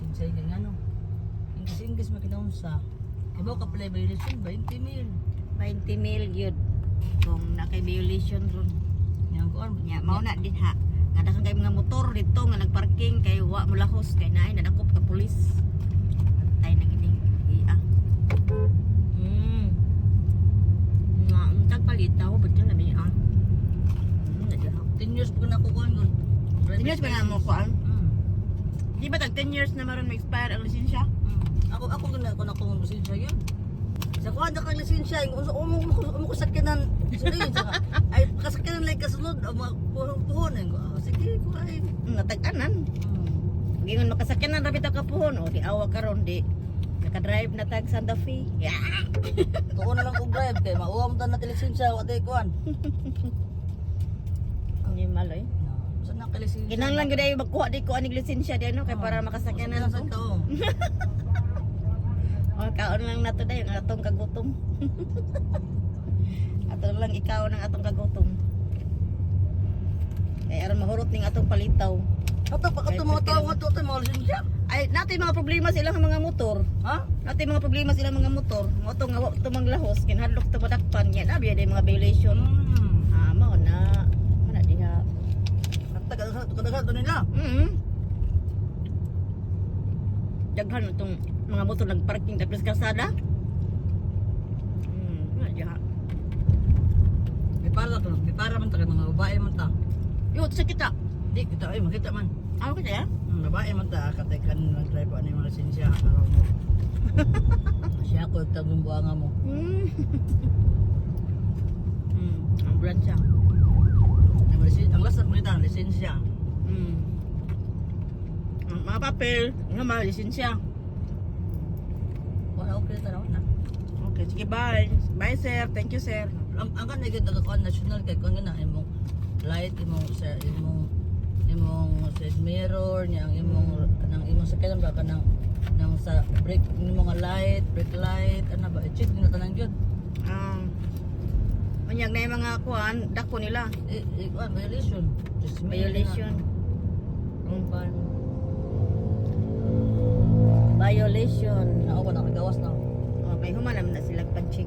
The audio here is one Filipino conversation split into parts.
lisensya yung ano. Ingles makinaunsa. Iba ka pala violation 20 mil. 20 mil yun. Kung naka-violation ron. Yang kuan Nya mao na din ha. Nga daghang kay mga motor dito nga nagparking kay wa mulahos kay naay nadakop ka pulis. Tay nang ining iya. Nga untag palit daw betul na niya. Nadira. 10 years pa na kukuan ko. 10 years pa na mo kuan. Di ba tag 10 years na maron ma-expire ang lisensya? Ako gina ko na kung lisensya yun. Sa kuha na kang lisensya, umo ko sakyanan. Sige, ay kasakyanan lang kasunod, puhunan ko. Sige, kuhain. Natag-anan. Gingon makasakyanan ra bitaw ka puhon o di awa karon di naka-drive na tag Santa Fe. Yeah. Kuha na lang kong drive kay mauwa mo na lisensya, wate kuan. Ni maloy. Saan na lisensya? Kinahanglan gyud ay magkuha di ko aning lisensya di ano kay para makasakyanan sa ko. kao. O kaon lang nato dayon ang atong kagutom. Ato lang ikaw ng atong kagutom. Kay aron mahurot ning atong palitaw. Ato pa kato mga tao nga to mga lisensya. Ay natin mga problema sila nga mga motor. Ha? Natin mga problema sila mga motor. Mo to nga wa to manglahos kinhadlok to madakpan nya na biya day mga violation. Mao na. Mana diha. Taga nila. Daghan itong mga motor nagparking tapos kalsada. Mana diha. May para man ta kay mga babae man ta. Yo sa kita. Di kita ay makita man. Ako kita ya. Babae man ta katay kan nag-drive ano yung mga lisensya araw mo. Siya ko tagong buanga mo. Ang brand siya. Ang last na kita lisensya. Ang mga papel, nga mga lisensya. Wala okay ta na. Okay, sige bye. Bye sir, thank you sir. Ang kan ay ganda ka national kay kun na imong light imong sa imong side mirror niya ang imong sakyanan ba kanang nang sa brake imong light, brake light ana ba check na tanan gyud. Manyag na yung mga kuhan, dako nila. Violation. Violation. Ang ban. Violation. Ako ba nakagawas na? Okay, humanam na silang pan-check.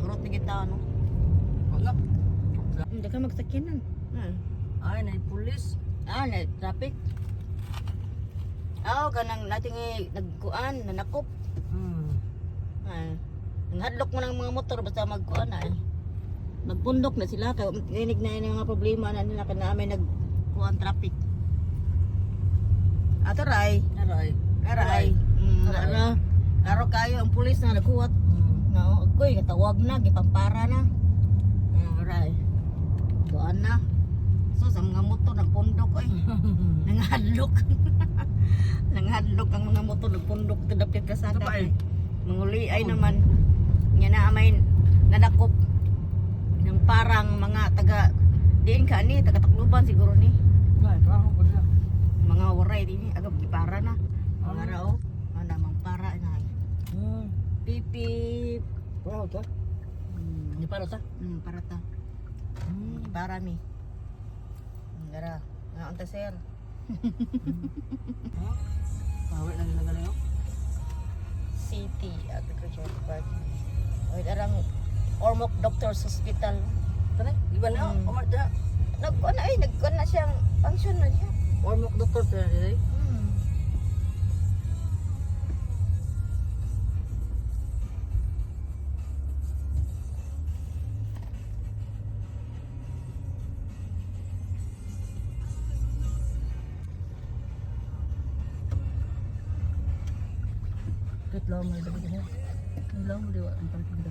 Hurot na kita, no? Wala. Hindi ka magsakyanan. Ay, na pulis. Na traffic. Ganang nating nagkuan, nanakop. Nanghadlok mo ng mga motor basta magkuan na Nagpundok na sila kay dinig na yung mga problema na nila kana may nagkuan traffic. Aray. Karo kayo ang pulis na nagkuwat. No, agoy katawag na gipampara na. Aray. Kuan na. So sa mga motor nagpundok ay. Nanghadlok. Nanghadlok ang mga motor nagpundok tidapit kasada. Manguli ay naman nya na may nanakop ng parang mga taga diin ka ni taga Tacloban siguro ni. Mga waray din agab gipara na. Mga rao ana mang para na. Pipip. Wow, ta. Ni para ta? Para ta. Para mi. Gara, nga anta sir. Power lang nila galing. City Agriculture Department. Oy darang Ormoc Doctors Hospital. Tara, iba na. Omar da. Nagkuan na siyang function na siya. Ormoc doctor ta dili. Ket lang mo dito. Lang mo diwa ang parking